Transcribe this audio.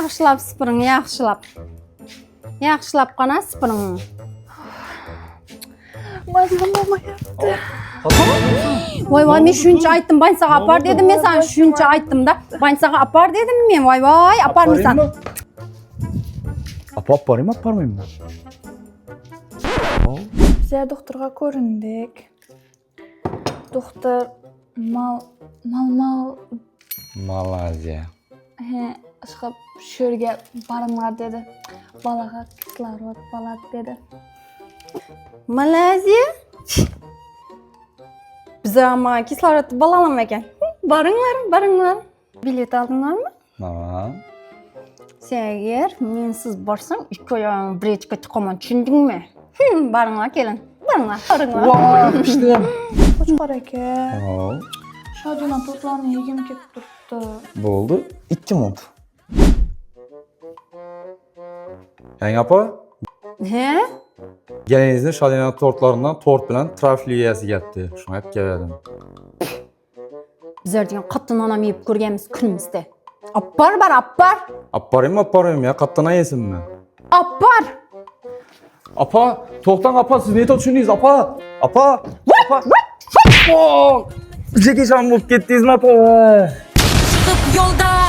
Yaxshilab sipiring, yaxshilab. Yaxshilab qana sipiring. Mazlum olmayapti. Voy, men shuncha aytdim, bansaga apar dedim, men sana shuncha aytdim-da. Bansaga apar dedim men. Voy, aparmaysan. Aparayım, aparmayayım mı? Bizler doktorga ko'rindik. Doktor mal Malayziya. chiqib shu yerga boringlar dedi. Balaga kislorod bolat dedi. Malayziya? Bize ama kislorodni balalam ekan. Baringlar. Bilet aldinglarmi? Tamam. Sen eğer mensiz borsang, ikki oyog'ing bir echka tiqaman, tushundingmi? Baringlar kelin. Baringlar. Qo'chqor aka, Hop. Shodiman to'plarni yegim kelib turibdi. Bo'ldi. 2 minut. Yangi apa? He? Gelinizin Şadina tortlarından tort bilan trafli yeyasi keldi. Shuni olib keldim. Bizlar degan qattiq onam yeb ko'rganmiz kunimizda. Appar. Aparayım ya. Kattana yesinmi? Appar. Apa, to'xtang apa, siz ne tushundingiz apa? Apa. Jeki jam bo'lib ketdingizmi apa? Çıkıp yolda